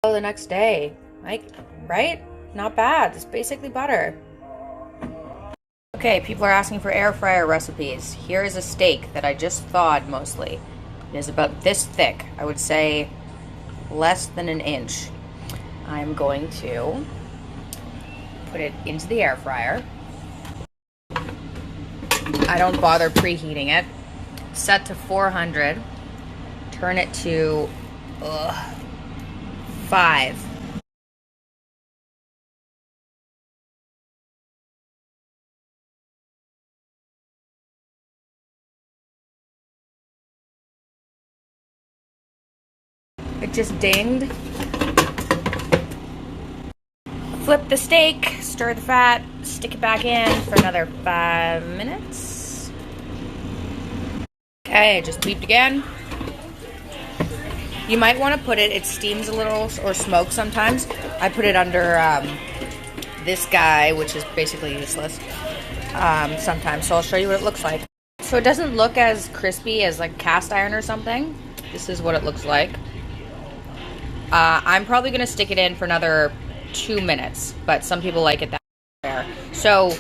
Oh, the next day. Like, right? Not bad. It's basically butter. Okay, people are asking for air fryer recipes. Here is a steak that I just thawed mostly. It is about this thick. I would say less than an inch. I'm going to put it into the air fryer. I don't bother preheating it. Set to 400. Turn it to 5. It just dinged. Flip the steak, stir the fat, stick it back in for another 5 minutes. Okay, just beeped again. You might want to put it steams a little or smokes sometimes. I put it under this guy, which is basically useless sometimes. So I'll show you what it looks like. So it doesn't look as crispy as like cast iron or something. This is what it looks like. I'm probably going to stick it in for another 2 minutes, but some people like it that way. So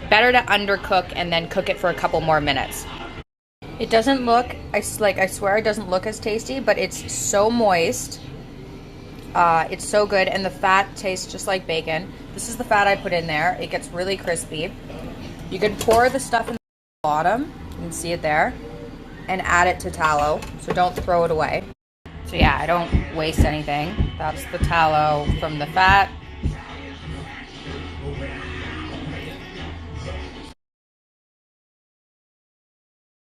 better to undercook and then cook it for a couple more minutes. It doesn't look, I swear it doesn't look as tasty, but it's so moist. It's so good, and the fat tastes just like bacon. This is the fat I put in there. It gets really crispy. You can pour the stuff in the bottom, you can see it there, and add it to tallow, so don't throw it away. So yeah, I don't waste anything. That's the tallow from the fat.